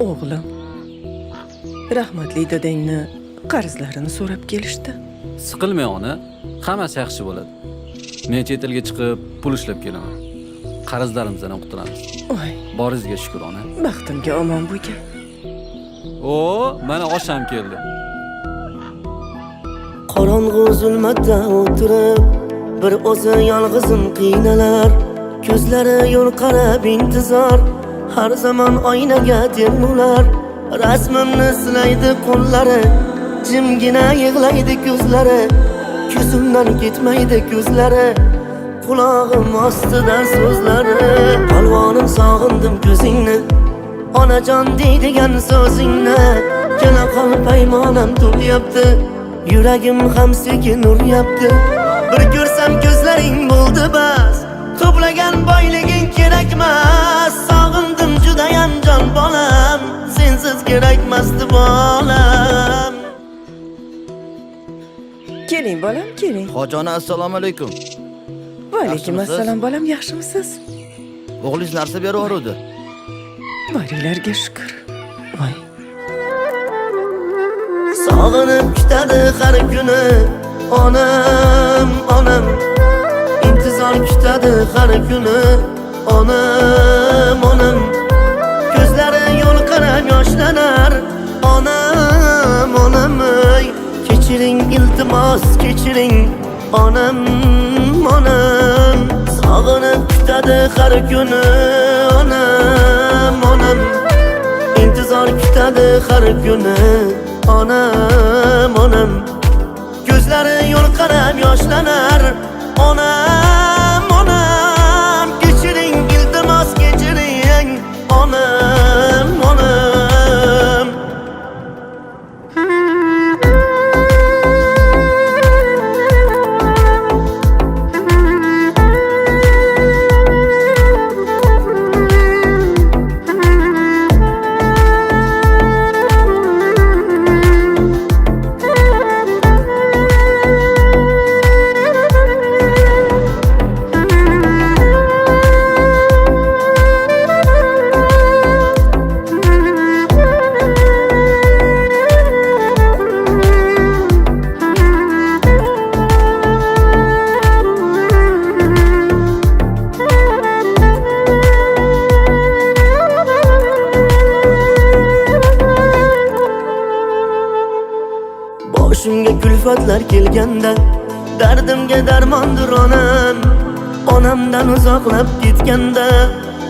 O'g'lim, rahmatli dadangni qarzlarini so'rab kelishdi. Siqilmang ona, hammasi yaxshi bo'ladi. Men chet elga chiqib pul ishlab kelaman. Qarzlarimizdan qutulamiz. Voy, Boringizga shukr ona. baxtimga omon bo'lgan. O, mana osham keldi. Qorong'u zulmatda o'tirib, bir o'zi yolg'izim qiynalar. Ko'zlari yo'l qarab intizor, har zamon oynaga termular. Rasmimni silaydi qo'llari, jimgina yig'laydi ko'zlari. Ko'zimdan ketmaydi ko'zlari, qulog'im ostida so'zlari. Palvonim sog'indim ko'zingni, onajon deydigan so'zingni. Kela qol paymonam to'lyapti, yuragim ham sekin uryapti. Bir ko'rsam ko'zlaring bo'ldi bas, to'plagan boyliging kerakmas. Sog'indim judayam jon bolam, sensiz kerakmasdi bolam. Keling bolam, keling. Hojona, assalomu alaykum. Va alaykum Yaxshimisiz? assalom bolam, yaxshimisiz? O'g'lingiz narsa beraveruvdi. Baringlarga shukr. Voy, Sog'inib kutadi har kuni onam, onam. Intizor kutadi har kuni onam, onam. Ko'zlari yo'l qarab yoshlanar onam, onam. Ey, kechiring iltimos, kechiring onam, onam. Sog'inib kutadi har kuni onam, onam. Intizor kutadi har kuni onam, onam. Ko'zlari yo'l qarab yoshlanar onam, onam. Kechiring iltimos, kechiring onam, onam. Boshimga kulfatlar kelganda, dardimga darmondir onam. Onamdan uzoqlab ketganda,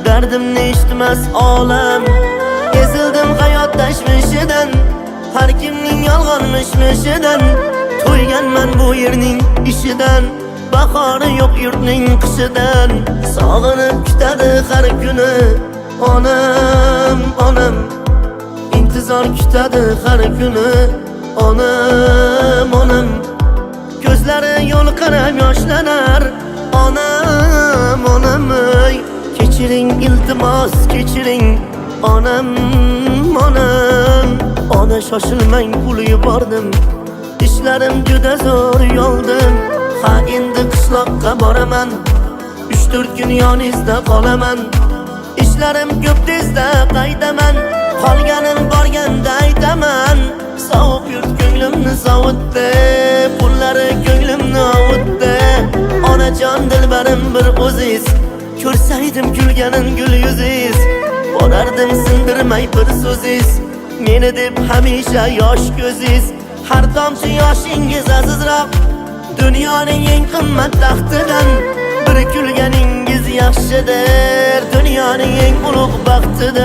dardimni eshitmas olam. Ezildim hayot tashvishidan, har kimning yolg'on mishmishidan. To'yganman bu yerning ishidan, bahori yo'q yurtning qishidan. Sog'inib kutadi har kuni onam, onam. Intizor kutadi har kuni onam, onam. Ko'zlari yo'l qarab yoshlanar onam, onam. Ey, kechiring iltimos, kechiring onam, onam. Ona shoshilmang, pul yubordim, ishlarim juda zo'r yoldim. Ha, endi qishloqqa boraman, 3-4 kun yoningizda qolaman. Ishlarim ko'p, tezda qaytaman, qolganim borganda aytaman. Sovuq yurt ko'nglimni sovutdi, pullari ko'nglimni ovutdi. Onajon dilbarim bir o'ziz, ko'rsaydim kulganin gul yuziz. Borardim sindirmay bir so'ziz, meni deb hamisha yosh ko'ziz. Har tomchi yoshingiz azizroq, dunyoning eng qimmat taxtidan. Bir kulganingiz yaxshidir, dunyoning eng ulug' baxtidan.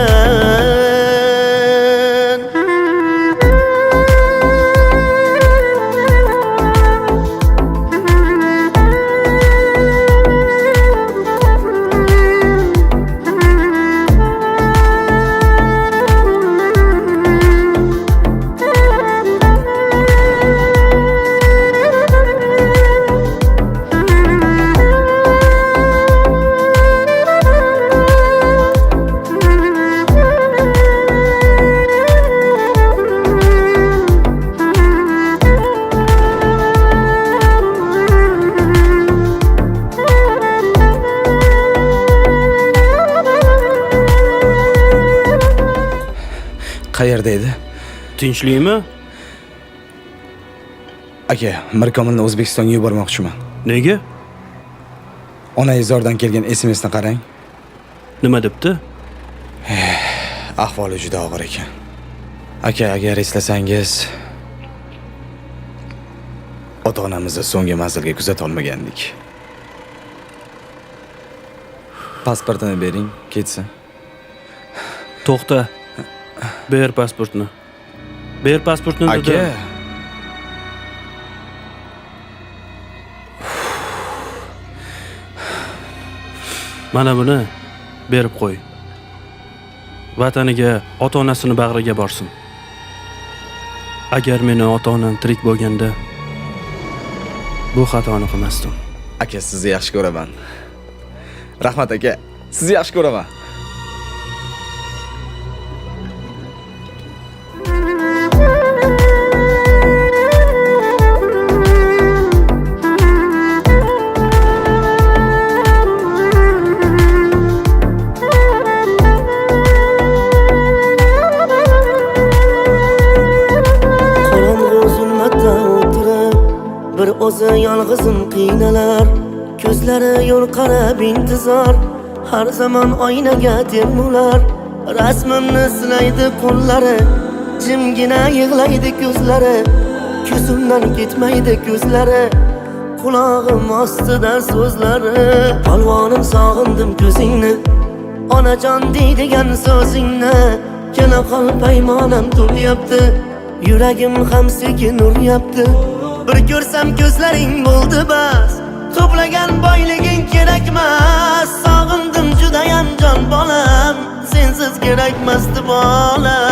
Qayerda edi? Tinchlikmi? Aka, Mirkomilni O'zbekistonga yubormoqchiman. Nega? Onangizdan kelgan SMSni qarang. Nima debdi? Ahvoli juda og'ir ekan. Aka, agar eslasangiz, ota-onamizni so'nggi manzilga kuzata olmagandik. Pasportini bering, ketsin. To'xta. Ber pasportni. Ber pasportni dedi. Aka, Mana buni berib qo'y. Vataniga, ota-onasini bag'riga borsin. Agar meni ota-onam tirik bo'lganda bu xatoni qilmasdim. aka sizni yaxshi ko'raman. Rahmat aka, sizni yaxshi ko'raman. Qorong'u zulmatda o'tirib, bir o'zi yolg'izim qiynalar. Ko'zlari yo'l qarab intizor, har zamon oynaga termular. Rasmimni silaydi qo'llari, jimgina yig'laydi ko'zlari. Ko'zimdan ketmaydi ko'zlari, qulog'im ostida so'zlari. Polvonim sog'indim ko'zingni, onajon deydigan so'zingni. Kela qol paymonam to'lyapti, yuragim ham sekin uryapti. Bir ko'rsam ko'zlaring bo'ldi bas, to'plagan boyliging kerakmas. Sog'indim judayam jon bolam, sensiz kerakmasdi bolam.